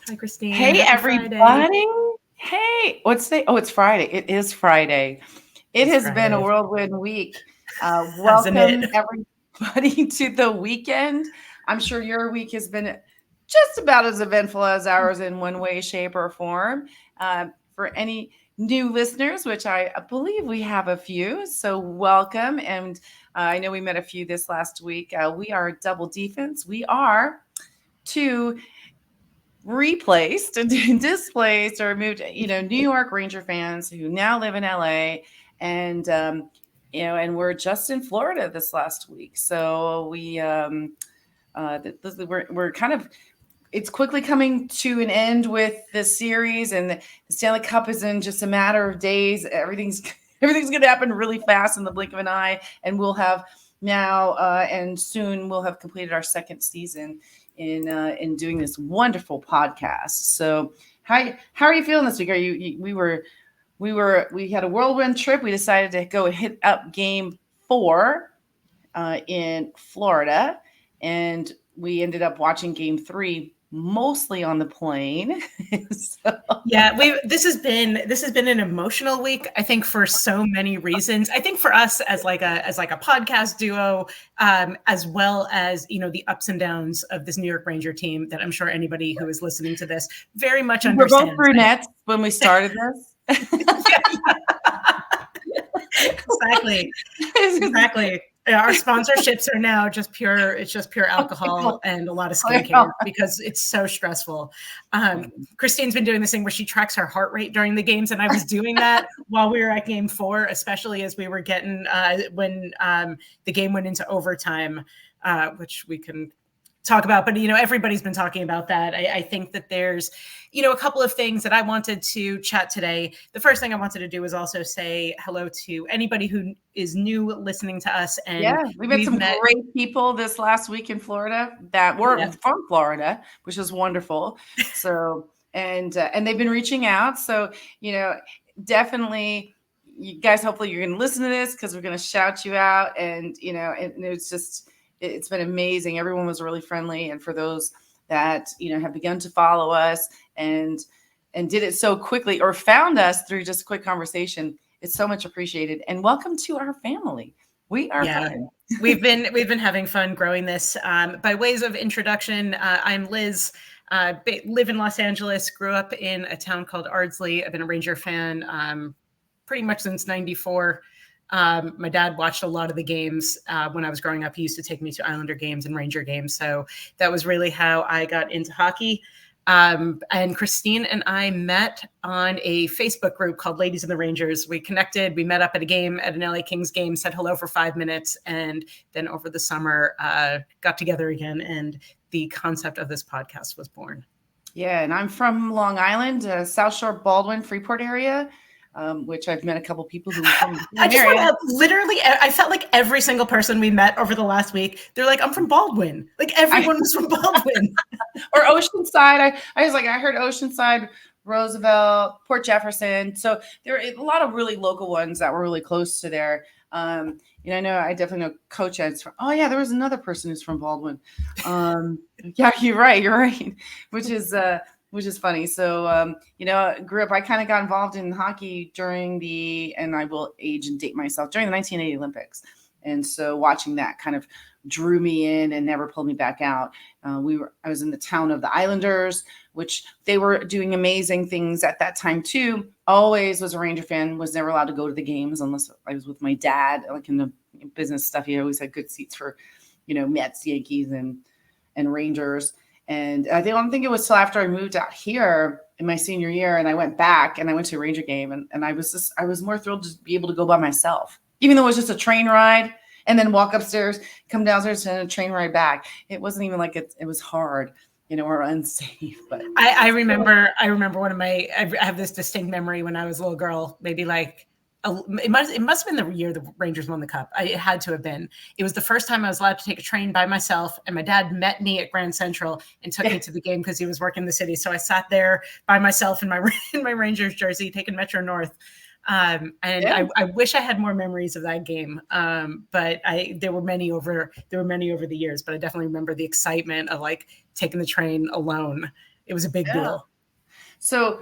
Hi, Christine. Hey, Happy everybody. Friday. Hey, what's the? Oh, it's Friday. It is Friday. It It's has been a Friday, whirlwind week. hasn't it? Welcome, everybody, to the weekend. I'm sure your week has been just about as eventful as ours in one way, shape, or form. For any new listeners, which I believe we have a few, so welcome. And I know we met a few this last week. We are Double D-Fense. We are two replaced and displaced or moved, New York Ranger fans who now live in LA, and and we're just in Florida this last week. So we're kind of, it's quickly coming to an end with this series, and the Stanley Cup is in just a matter of days. Everything's going to happen really fast in the blink of an eye, and we'll have now and soon we'll have completed our second season in doing this wonderful podcast. So how are you feeling this week? We had a whirlwind trip. We decided to go hit up game 4 in Florida, and we ended up watching game 3 mostly on the plane. So. Yeah, this has been an emotional week, I think, for so many reasons. I think for us as like a podcast duo, as well as the ups and downs of this New York Ranger team that I'm sure anybody who is listening to this very much understands. We're both brunettes when we started this. Exactly. Our sponsorships are now just pure alcohol and a lot of skincare because it's so stressful. Christine's been doing this thing where she tracks her heart rate during the games, and I was doing that while we were at game 4, especially as we were getting when the game went into overtime, which we can talk about, but everybody's been talking about that. I think that there's a couple of things that I wanted to chat today. The first thing I wanted to do is also say hello to anybody who is new listening to us. And we met some great people this last week in Florida that were from Florida, which was wonderful. So and they've been reaching out. So definitely, you guys, hopefully you're going to listen to this because we're going to shout you out. And and it's been amazing. Everyone was really friendly, and for those that have begun to follow us and did it so quickly or found us through just a quick conversation, it's so much appreciated. And welcome to our family. We are fun. We've been having fun growing this. By ways of introduction, I'm Liz. Live in Los Angeles. Grew up in a town called Ardsley. I've been a Ranger fan pretty much since '94. My dad watched a lot of the games when I was growing up. He used to take me to Islander games and Ranger games. So that was really how I got into hockey. And Christine and I met on a Facebook group called Ladies and the Rangers. We connected, we met up at a game, at an LA Kings game, said hello for 5 minutes. And then over the summer, got together again. And the concept of this podcast was born. Yeah. And I'm from Long Island, South Shore, Baldwin, Freeport area. Which I've met a couple people who from I just want to literally, I felt like every single person we met over the last week, they're like, I'm from Baldwin. Like everyone was from Baldwin. Or Oceanside. I heard Oceanside, Roosevelt, Port Jefferson. So there are a lot of really local ones that were really close to there. I definitely know Coach Ed's from, there was another person who's from Baldwin. Yeah, you're right. Which is funny. So, grew up, I kind of got involved in hockey during and I will age and date myself, during the 1980 Olympics. And so watching that kind of drew me in and never pulled me back out. I was in the town of the Islanders, which they were doing amazing things at that time too. Always was a Ranger fan, was never allowed to go to the games unless I was with my dad, like in the business stuff. He always had good seats for, Mets, Yankees, and Rangers. And I don't think it was till after I moved out here in my senior year and I went back and I went to a Ranger game, and I was more thrilled to be able to go by myself, even though it was just a train ride and then walk upstairs, come downstairs and a train ride back. It wasn't even like it was hard, or unsafe. But I remember I have this distinct memory when I was a little girl, maybe like it must have been the year the Rangers won the Cup. It had to have been. It was the first time I was allowed to take a train by myself, and my dad met me at Grand Central and took me to the game because he was working the city. So I sat there by myself in my Rangers jersey, taking Metro North. I wish I had more memories of that game. But there were many over the years. But I definitely remember the excitement of like taking the train alone It was a big deal. So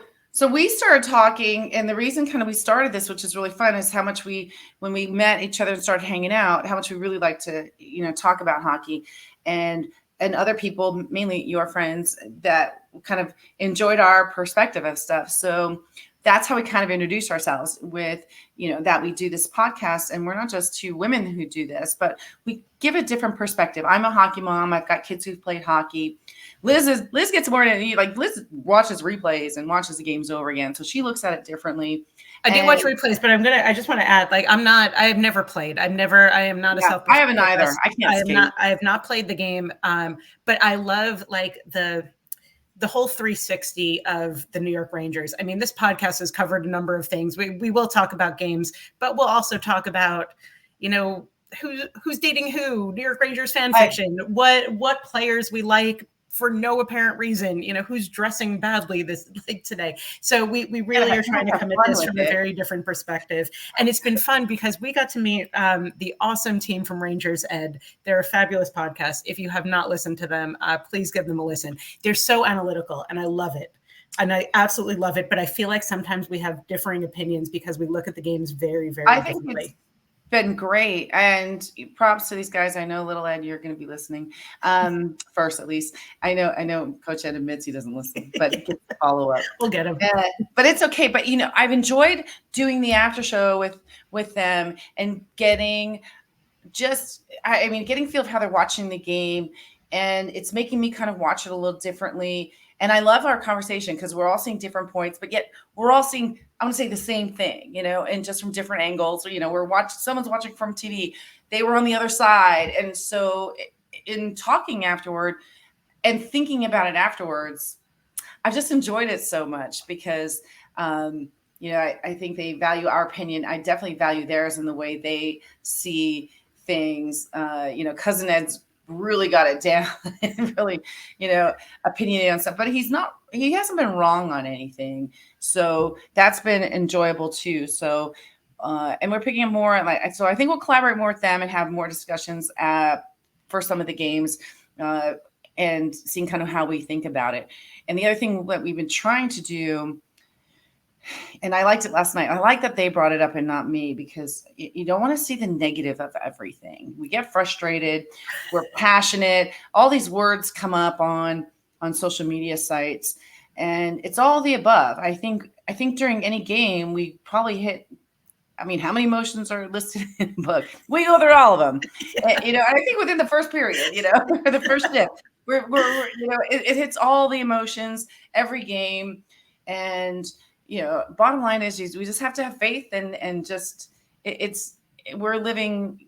we started talking, and the reason kind of we started this, which is really fun, is how much when we met each other and started hanging out, how much we really like to, talk about hockey, and other people, mainly your friends, that kind of enjoyed our perspective of stuff. So that's how we kind of introduce ourselves with, that we do this podcast, and we're not just two women who do this, but we give a different perspective. I'm a hockey mom. I've got kids who've played hockey. Liz gets more into, like, Liz watches replays and watches the games over again. So she looks at it differently. I do watch replays, but I just want to add, like, I have never played. I am not a self. I haven't either. I can't skate. I have not played the game. But I love, like, the whole 360 of the New York Rangers. I mean, this podcast has covered a number of things. We will talk about games, but we'll also talk about, who's dating who, New York Rangers fan fiction, what players we like for no apparent reason, who's dressing badly today. So we really are trying to come at this from a very different perspective. And it's been fun because we got to meet the awesome team from Rangers Ed. They're a fabulous podcast. If you have not listened to them, please give them a listen. They're so analytical, and I love it. And I absolutely love it. But I feel like sometimes we have differing opinions because we look at the games very, very differently. Been great, and props to these guys. I know, Little Ed, you're going to be listening first, at least. I know Coach Ed admits he doesn't listen, but he gets the follow up. We'll get him. But it's okay. But I've enjoyed doing the after show with them and getting feel of how they're watching the game, and it's making me kind of watch it a little differently. And I love our conversation because we're all seeing different points, but yet we're all seeing, I want to say, the same thing, and just from different angles. Someone's watching from TV. They were on the other side. And so in talking afterward and thinking about it afterwards, I've just enjoyed it so much because, I think they value our opinion. I definitely value theirs in the way they see things. Cousin Ed's really got it down and really, opinionated on stuff, but he hasn't been wrong on anything. So that's been enjoyable too. So, and we're picking up more, so I think we'll collaborate more with them and have more discussions for some of the games and seeing kind of how we think about it. And the other thing that we've been trying to do, and I liked it last night, I like that they brought it up and not me, because you don't want to see the negative of everything. We get frustrated. We're passionate. All these words come up on social media sites, and it's all the above. I think during any game, we probably hit, how many emotions are listed in the book? We go through all of them. I think within the first period, or the first shift, we're it hits all the emotions every game. And bottom line is we just have to have faith and just we're living,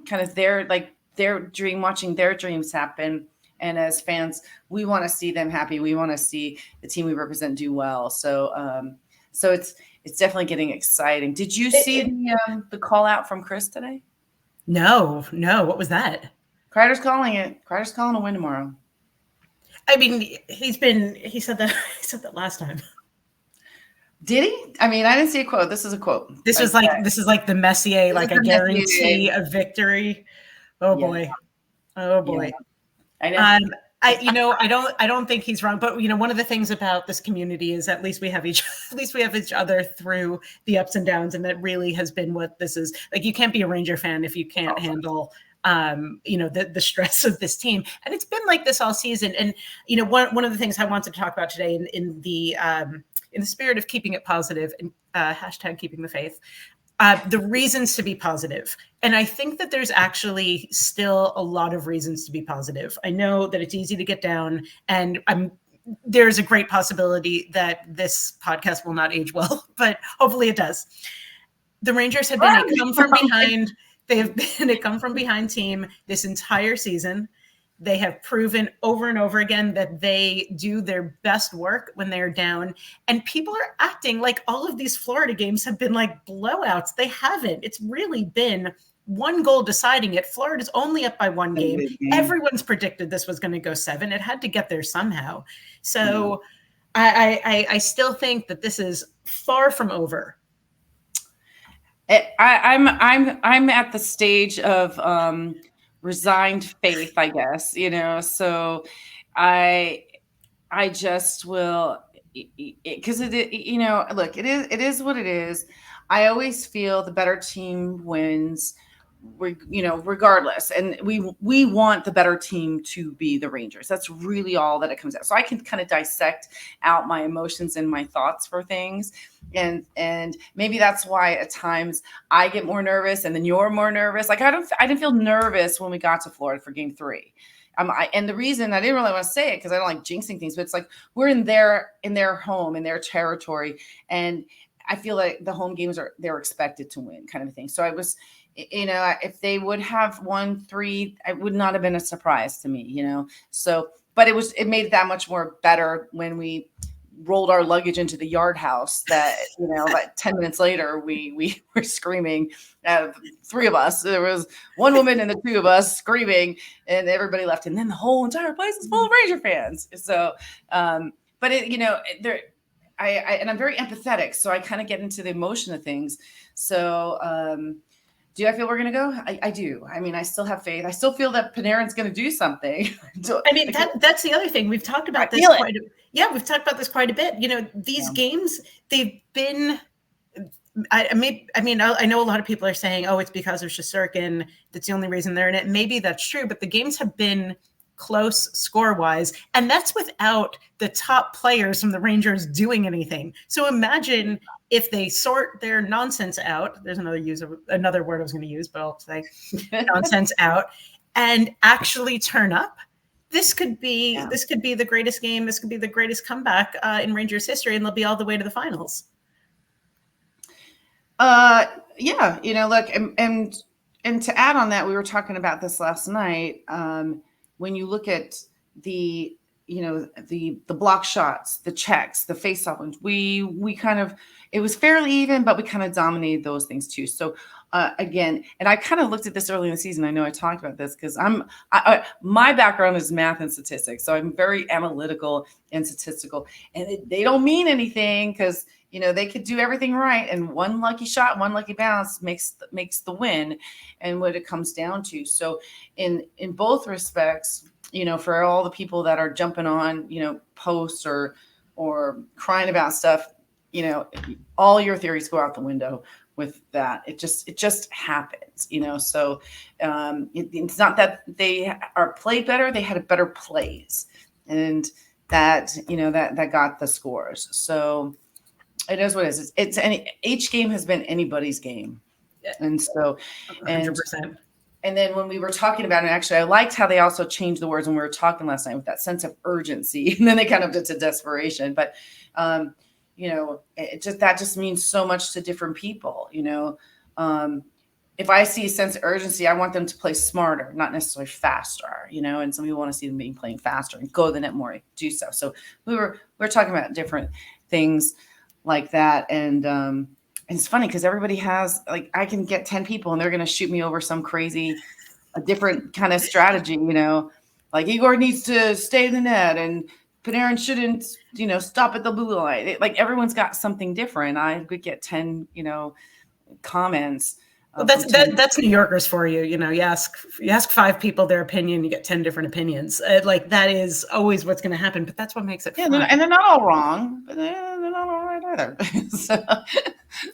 kind of their dream, watching their dreams happen. And as fans, we want to see them happy. We want to see the team we represent do well. So, it's definitely getting exciting. Did you see the call out from Chris today? No. What was that? Kreider's calling it. Kreider's calling a win tomorrow. I mean, he said that last time. Did he? I didn't see a quote. This is a quote. This is like the Messier, like a guarantee of victory. Oh boy. Yeah. I know. I don't think he's wrong, but one of the things about this community is at least we have each other through the ups and downs, and that really has been what this is. Like, you can't be a Ranger fan if you can't handle the stress of this team. And it's been like this all season. And one of the things I wanted to talk about today in the spirit of keeping it positive and hashtag keeping the faith, the reasons to be positive. And I think that there's actually still a lot of reasons to be positive. I know that it's easy to get down, and there's a great possibility that this podcast will not age well, but hopefully it does. The Rangers have been a come from behind. They have been a come from behind team this entire season. They have proven over and over again that they do their best work when they're down. And people are acting like all of these Florida games have been like blowouts. They haven't. It's really been one goal deciding it. Florida's only up by one game. Everyone's predicted this was going to go 7. It had to get there somehow. So I still think that this is far from over. I'm at the stage of resigned faith, I guess, so I I just will, because look, it is what it is. I always feel the better team wins, regardless. And we want the better team to be the Rangers. That's really all that it comes out. So I can kind of dissect out my emotions and my thoughts for things. And maybe that's why at times I get more nervous and then you're more nervous. Like I didn't feel nervous when we got to Florida for game 3. And the reason I didn't really want to say it because I don't like jinxing things, but it's like we're in their home, in their territory, and I feel like the home games they're expected to win, kind of a thing. So I was, if they would have won 3, it would not have been a surprise to me, So, but it made it that much more better when we rolled our luggage into the yard house that, like 10 minutes later, we were screaming, 3 of us. There was one woman and the 2 of us screaming and everybody left. And then the whole entire place is full of Ranger fans. So, but I'm very empathetic. So I kind of get into the emotion of things. So, do I feel we're going to go? I do. I mean, I still have faith. I still feel that Panarin's going to do something. I mean, that's the other thing. We've talked about this we've talked about this quite a bit. These games, they've been, I know a lot of people are saying, oh, it's because of Shesterkin. That's the only reason they're in it. Maybe that's true, but the games have been close score-wise, and that's without the top players from the Rangers doing anything. So imagine if they sort their nonsense out, there's another word I was going to use, but I'll say nonsense out, and actually turn up. This could be the greatest game. This could be the greatest comeback in Rangers history, and they'll be all the way to the finals. Yeah, look, and to add on that, we were talking about this last night. When you look at the block shots, the checks, the face-off ones, we kind of, it was fairly even, but we kind of dominated those things too. So again, and I kind of looked at this early in the season. I know I talked about this because my background is math and statistics, so I'm very analytical and statistical, and they don't mean anything because they could do everything right, and one lucky shot, one lucky bounce makes the win, and what it comes down to. So in both respects, for all the people that are jumping on, posts or crying about stuff, all your theories go out the window with that. It just happens, So it's not that they are played better; they had better plays, and that that got the scores. So. It is what it is. Each game has been anybody's game. And so, 100%. And then when we were talking about it, actually, I liked how they also changed the words when we were talking last night with that sense of urgency. And then they kind of did to desperation. But, that just means so much to different people. If I see a sense of urgency, I want them to play smarter, not necessarily faster, and some people want to see them playing faster and go to the net more, do so. So we were talking about different things like that. And it's funny because everybody has, like, I can get 10 people and they're going to shoot me over some crazy, a different kind of strategy, like Igor needs to stay in the net and Panarin shouldn't, stop at the blue line. Like everyone's got something different. I could get 10, comments. Well, that's New Yorkers for you. You ask 5 people their opinion, you get 10 different opinions. Like that is always what's going to happen, but that's what makes it fun. And they're not all wrong, but they're not all right either. so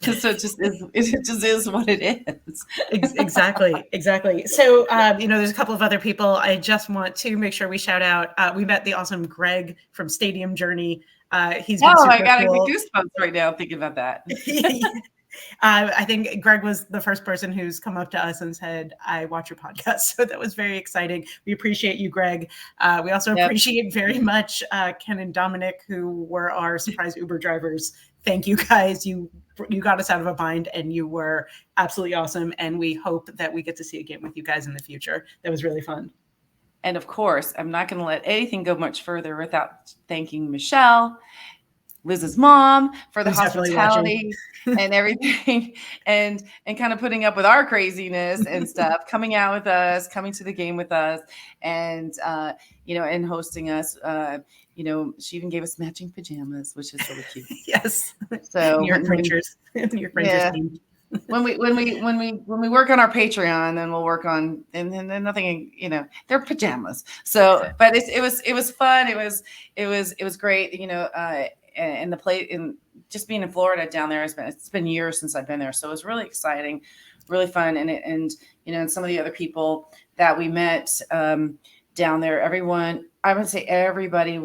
it just is what it is. Exactly. So, there's a couple of other people I just want to make sure we shout out. We met the awesome Greg from Stadium Journey. He's been super cool. Goosebumps right now thinking about that. I think Greg was the first person who's come up to us and said, I watch your podcast. So that was very exciting. We appreciate you, Greg. We also appreciate very much Ken and Dominic, who were our surprise Uber drivers. Thank you guys. You got us out of a bind and you were absolutely awesome. And we hope that we get to see a game with you guys in the future. That was really fun. And of course, I'm not going to let anything go much further without thanking Michelle, Liz's mom, for the hospitality and everything, and kind of putting up with our craziness and stuff, coming out with us, coming to the game with us, and and hosting us. She even gave us matching pajamas, which is really cute. Yes. So New York Rangers team. when we work on our Patreon, then we'll work on and then nothing, they're pajamas. So, but it was fun. It was great. And the play in just being in Florida down there it's been years since I've been there. So it was really exciting, really fun. And some of the other people that we met down there, everyone, I would say everybody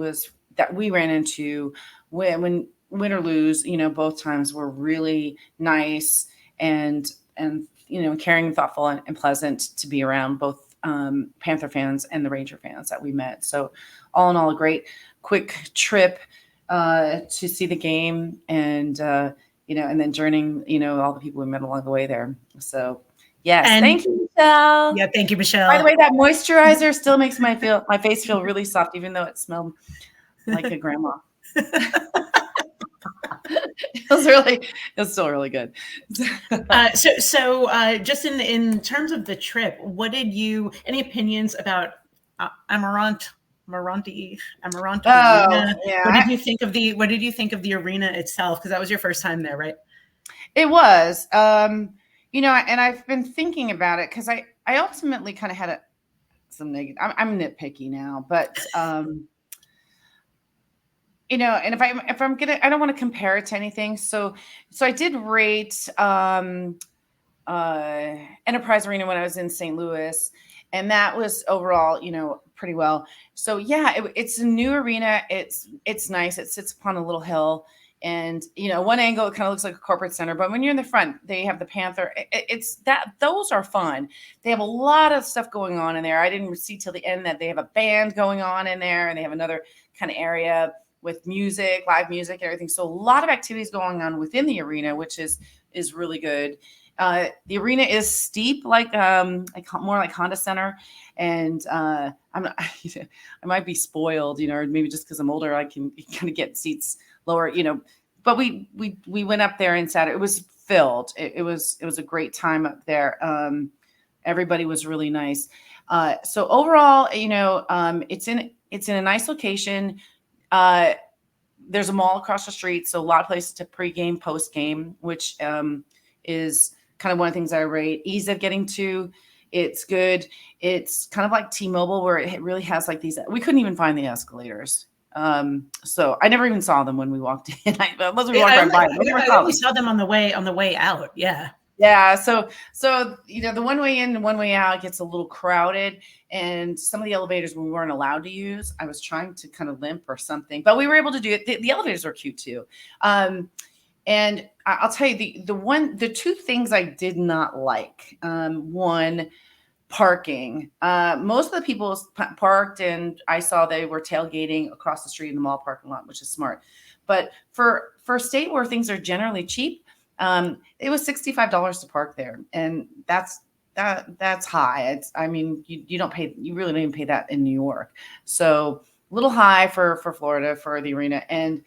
that we ran into when win or lose, both times were really nice and caring, thoughtful, and pleasant to be around, both Panther fans and the Ranger fans that we met. So all in all, a great quick trip to see the game and then joining all the people we met along the way there. So yes, thank you, Michelle. Yeah, thank you, Michelle. By the way, that moisturizer still makes my face feel really soft, even though it smelled like a grandma. It was still really good. So just in terms of the trip, any opinions about Amarante Arena? Yeah. What did you think of the arena itself? Because that was your first time there, right? It was, and I've been thinking about it because I ultimately kind of had some negative. I'm nitpicky now, but and if I'm gonna, I don't want to compare it to anything. So I did rate Enterprise Arena when I was in St. Louis, and that was overall, pretty well. So yeah, it's a new arena. It's nice. It sits upon a little hill, and one angle it kind of looks like a corporate center, but when you're in the front, they have the Panther. Those are fun. They have a lot of stuff going on in there. I didn't see till the end that they have a band going on in there, and they have another kind of area with music, live music, and everything. So a lot of activities going on within the arena, which is really good. The arena is steep, like more like Honda Center, and I might be spoiled, or maybe just because I'm older, I can kind of get seats lower, But we went up there and sat. It was filled. It was a great time up there. Everybody was really nice. So overall, it's in a nice location. There's a mall across the street, so a lot of places to pregame, postgame, which is kind of one of the things I rate. Ease of getting to, it's good. It's kind of like T-Mobile, where it really has like these. We couldn't even find the escalators, so I never even saw them when we walked in. Unless we walked right by them. I only saw them on the way out. Yeah. Yeah. So the one way in and one way out gets a little crowded, and some of the elevators we weren't allowed to use. I was trying to kind of limp or something, but we were able to do it. The elevators are cute too. And I'll tell you the two things I did not like. One, parking. Most of the people parked, and I saw they were tailgating across the street in the mall parking lot, which is smart. But for a state where things are generally cheap, it was $65 to park there, and that's high. You really don't even pay that in New York, so a little high for Florida for the arena. And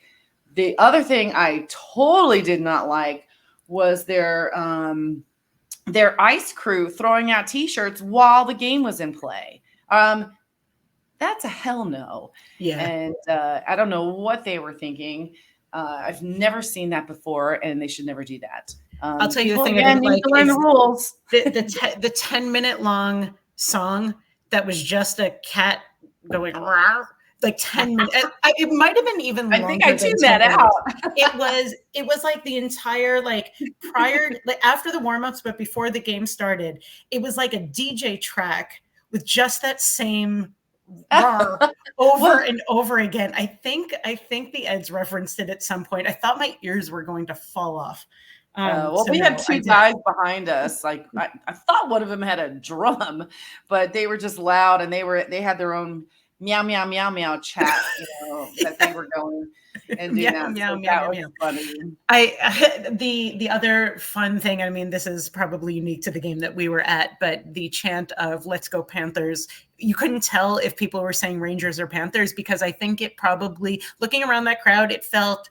the other thing I totally did not like was their ice crew throwing out T-shirts while the game was in play. That's a hell no. Yeah, and I don't know what they were thinking. I've never seen that before, and they should never do that. I'll tell you the thing I didn't like is the rules. The 10-minute long song that was just a cat going like 10 minutes. It might have been even longer. I think I tuned that out. It was like the entire prior, after the warm-ups, but before the game started, it was like a DJ track with just that same over and over again. I think the Eds referenced it at some point. I thought my ears were going to fall off. We had two guys behind us. I thought one of them had a drum, but they were just loud, and they had their own meow meow meow meow chat, that they were going and doing that. Meow, so meow, that meow, was funny. The other fun thing, this is probably unique to the game that we were at, but the chant of "Let's go Panthers," you couldn't tell if people were saying Rangers or Panthers, because I think it probably, looking around that crowd, it felt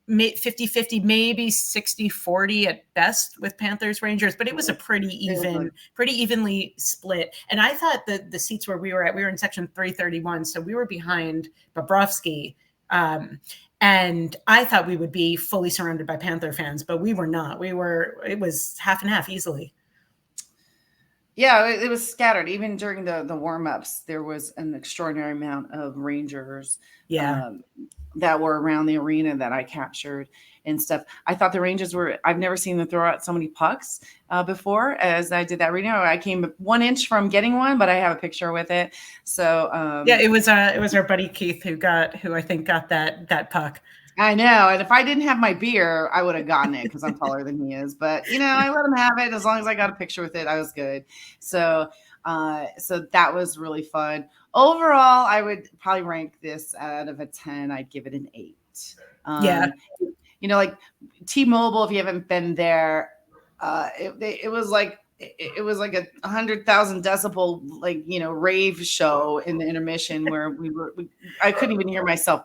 50-50, maybe 60-40 at best with Panthers Rangers, but it was a pretty evenly split. And I thought that the seats where we were in section 331, so we were behind Bobrovsky And I thought we would be fully surrounded by Panther fans, but we were not. It was half and half easily. Yeah, it was scattered. Even during the warm-ups, there was an extraordinary amount of Rangers that were around the arena that I captured and stuff. I thought the Rangers I've never seen them throw out so many pucks before as I did that reading. I came 1 inch from getting one, but I have a picture with it. So yeah, it was our buddy Keith who I think got that puck. I know. And if I didn't have my beer, I would have gotten it because I'm taller than he is. But, I let him have it. As long as I got a picture with it, I was good. So that was really fun. Overall, I would probably rank this out of a 10. I'd give it an 8. Yeah. Like T-Mobile, if you haven't been there, it was like a 100,000 decibel, rave show in the intermission where I couldn't even hear myself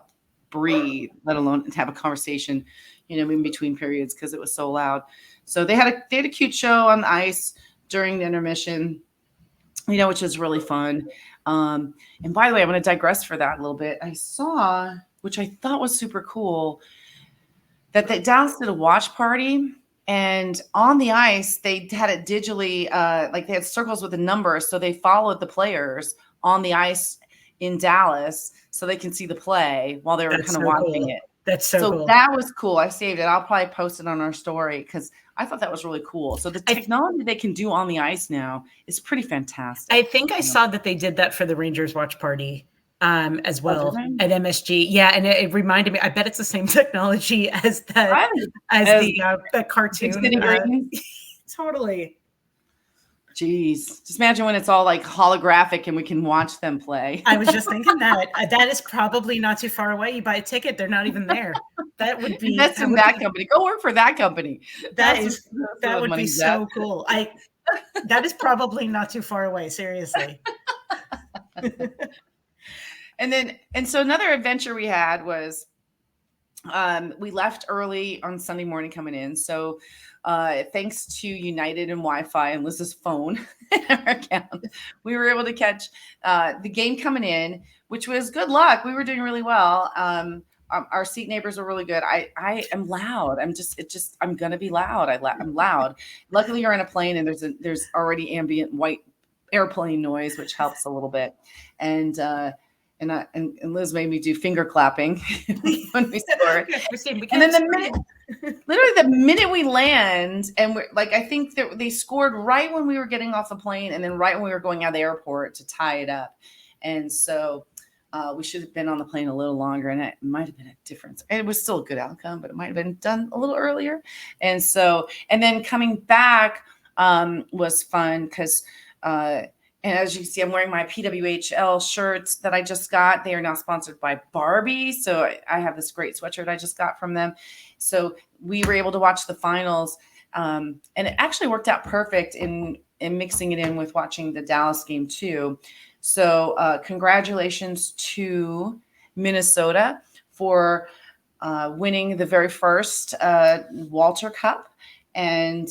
breathe, let alone have a conversation, in between periods because it was so loud. So they had a cute show on the ice during the intermission, which was really fun. And by the way, I'm going to digress for that a little bit. I saw, which I thought was super cool, that the Dallas did a watch party, and on the ice they had it digitally, they had circles with a number, so they followed the players on the ice in Dallas so they can see the play while they were kind of watching it. That's so cool. That was cool. I saved it. I'll probably post it on our story because I thought that was really cool. So the technology they can do on the ice now is pretty fantastic. I think I saw that they did that for the Rangers watch party as well at MSG. Yeah, and it reminded me. I bet it's the same technology as the cartoon. Totally. Jeez, just imagine when it's all like holographic and we can watch them play. I was just thinking that is probably not too far away. You buy a ticket, they're not even there. That would be that's in that company. Go work for that company. That would be so cool. That is probably not too far away. Seriously. And so another adventure we had was we left early on Sunday morning coming in. So thanks to United and Wi-Fi and Liz's phone in our account, we were able to catch the game coming in, which was good luck. We were doing really well. Our seat neighbors were really good. I am loud. I'm going to be loud. I'm loud. Luckily you're in a plane and there's already ambient white airplane noise, which helps a little bit. And Liz made me do finger clapping when we scored. And then the minute we land, and we're like, I think that they scored right when we were getting off the plane, and then right when we were going out of the airport to tie it up. And so we should have been on the plane a little longer, and it might have been a difference. And it was still a good outcome, but it might have been done a little earlier. And then coming back was fun because. And as you can see, I'm wearing my PWHL shirts that I just got. They are now sponsored by Barbie. So I have this great sweatshirt I just got from them. So we were able to watch the finals. And it actually worked out perfect in mixing it in with watching the Dallas game too. So congratulations to Minnesota for winning the very first Walter Cup. And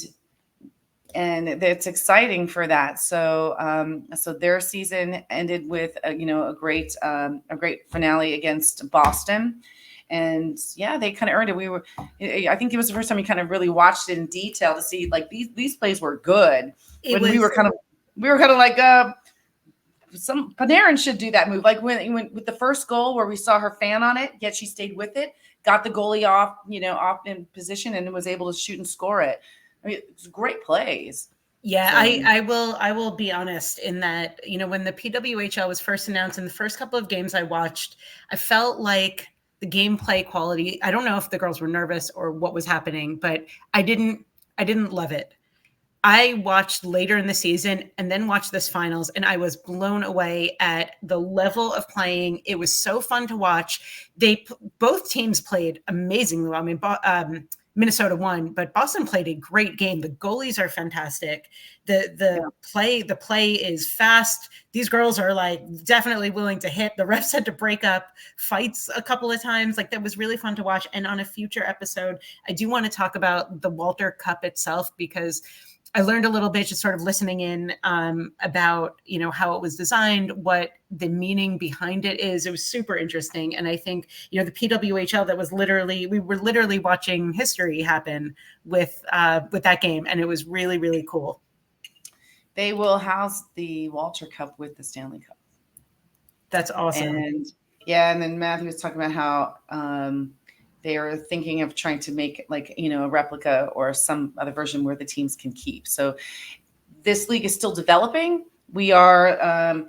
it's exciting for that. So their season ended with a great finale against Boston, and they kind of earned it. I think it was the first time we kind of really watched it in detail to see like these plays were good. We were kind of like some Panarin should do that move, like when with the first goal where we saw her fan on it, yet she stayed with it, got the goalie off in position, and was able to shoot and score it. I mean, it's great plays. Yeah, I will be honest in that, when the PWHL was first announced, in the first couple of games I watched, I felt like the gameplay quality, I don't know if the girls were nervous or what was happening, but I didn't love it. I watched later in the season and then watched this finals, and I was blown away at the level of playing. It was so fun to watch. Both teams played amazingly well. I mean, Minnesota won, but Boston played a great game. The goalies are fantastic. The play is fast. These girls are like definitely willing to hit. The refs had to break up fights a couple of times. Like, that was really fun to watch. And on a future episode, I do want to talk about the Walter Cup itself, because I learned a little bit just sort of listening in about, how it was designed, what the meaning behind it is. It was super interesting. And I think, the PWHL, we were literally watching history happen with that game. And it was really, really cool. They will house the Walter Cup with the Stanley Cup. That's awesome. And then Matthew was talking about how they are thinking of trying to make a replica or some other version where the teams can keep. So this league is still developing. We are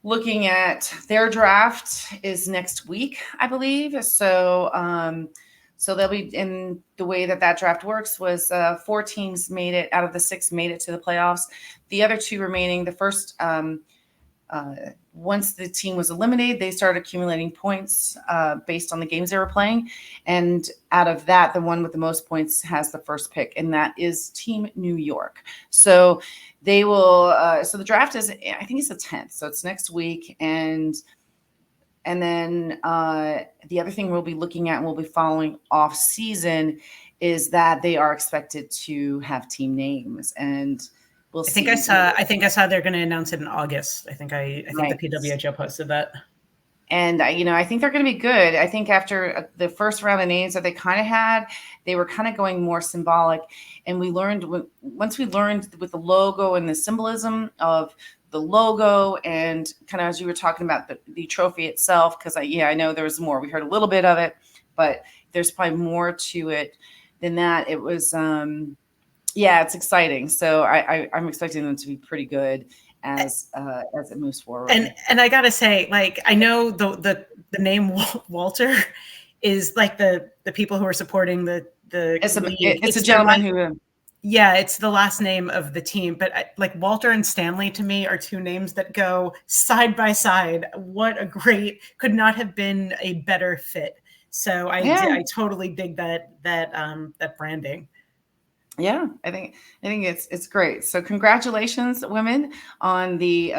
looking at their draft is next week, I believe. So they'll be in the way that draft works was 4 teams made it out of the 6 made it to the playoffs. The other 2 remaining, the first once the team was eliminated, they started accumulating points based on the games they were playing. And out of that, the one with the most points has the first pick, and that is Team New York. So they will so the draft is, I think it's the 10th. So it's next week. And then the other thing we'll be looking at and we'll be following off season is that they are expected to have team names. And we'll see. I think I saw they're going to announce it in August. I think the PWHL posted that. And I think they're going to be good. I think after the first round of names that they kind of had, they were kind of going more symbolic. And once we learned with the logo and the symbolism of the logo and kind of as you were talking about the trophy itself, because I know there was more. We heard a little bit of it, but there's probably more to it than that. It was it's exciting. So I'm expecting them to be pretty good as it moves forward. And I gotta say, I know the name Walter is the people who are supporting the it's a gentleman who. Yeah, it's the last name of the team, but Walter and Stanley to me are 2 names that go side by side. What a could not have been a better fit. So I totally dig that branding. Yeah, I think it's great. So congratulations, women, on the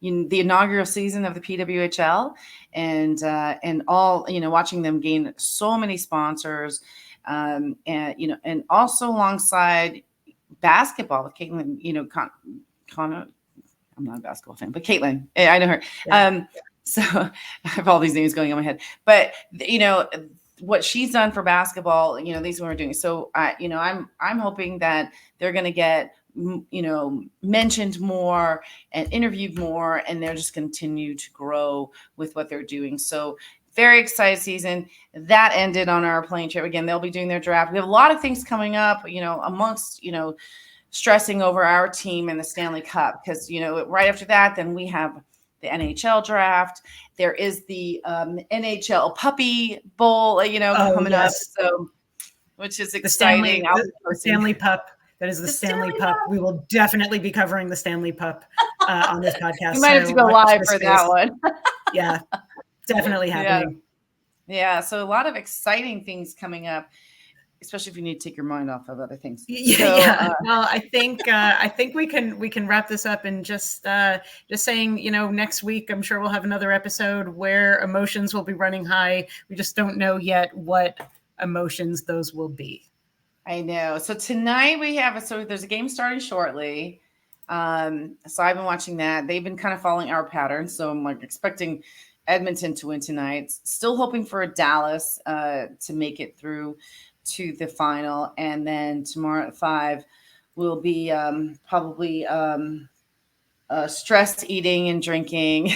inaugural season of the PWHL, and all watching them gain so many sponsors, and also alongside basketball with Caitlin. Connor, I'm not a basketball fan, but Caitlin, I know her. Yeah. So I have all these names going on my head, but what she's done for basketball, these women are doing. So I'm hoping that they're going to get, mentioned more and interviewed more, and they'll just continue to grow with what they're doing. So very excited season that ended on our plane trip. Again, they'll be doing their draft. We have a lot of things coming up, amongst, stressing over our team and the Stanley Cup, because, right after that, then we have the NHL draft. There is the NHL Puppy Bowl, coming up. So, which is exciting. The Stanley Pup. That is the Stanley Pup. We will definitely be covering the Stanley Pup on this podcast. You might have to go live for that one. Yeah, definitely happening. Yeah. So a lot of exciting things coming up, especially if you need to take your mind off of other things. Well, I think we can wrap this up and just saying, next week I'm sure we'll have another episode where emotions will be running high. We just don't know yet what emotions those will be. I know. So tonight there's a game starting shortly. So I've been watching that. They've been kind of following our pattern. So I'm expecting Edmonton to win tonight. Still hoping for Dallas to make it through to the final. And then tomorrow at 5 will be probably stress eating and drinking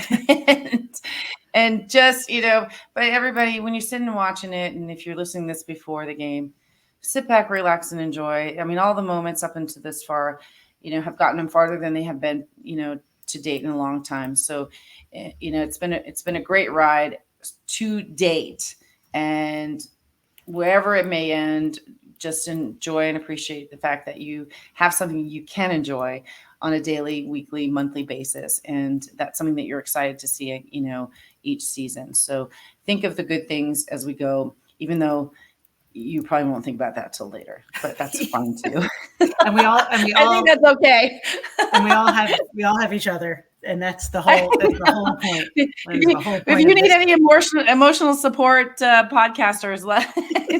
and just, but everybody, when you're sitting and watching it, and if you're listening to this before the game, sit back, relax, and enjoy. I mean, all the moments up into this far, have gotten them farther than they have been, to date in a long time. So, it's been a great ride to date, and wherever it may end, just enjoy and appreciate the fact that you have something you can enjoy on a daily, weekly, monthly basis. And that's something that you're excited to see, each season. So think of the good things as we go, even though you probably won't think about that till later, but that's fine too. and we all I think that's okay. And we all have each other. And that's the whole point. If you need any emotional support, podcasters,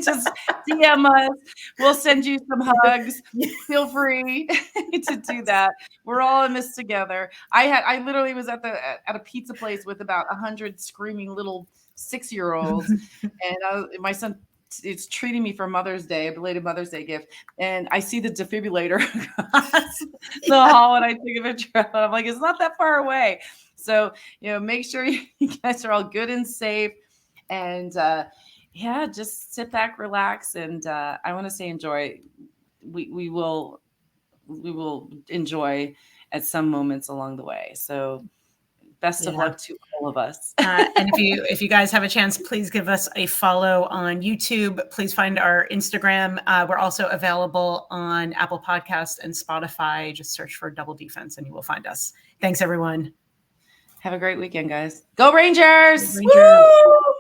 just DM us. We'll send you some hugs. Feel free to do that. We're all in this together. I literally was at a pizza place with about 100 screaming little 6-year-olds, and my son is treating me for Mother's Day, a belated Mother's Day gift, and I see the defibrillator across the hall, and I take a picture of it. I'm like, it's not that far away. So, make sure you guys are all good and safe, and just sit back, relax, and I want to say enjoy. We will enjoy at some moments along the way. So best of luck to all of us. And if you guys have a chance, please give us a follow on YouTube. Please find our Instagram. We're also available on Apple Podcasts and Spotify. Just search for Double D-Fense and you will find us. Thanks, everyone. Have a great weekend, guys. Go Rangers! Go Rangers! Woo!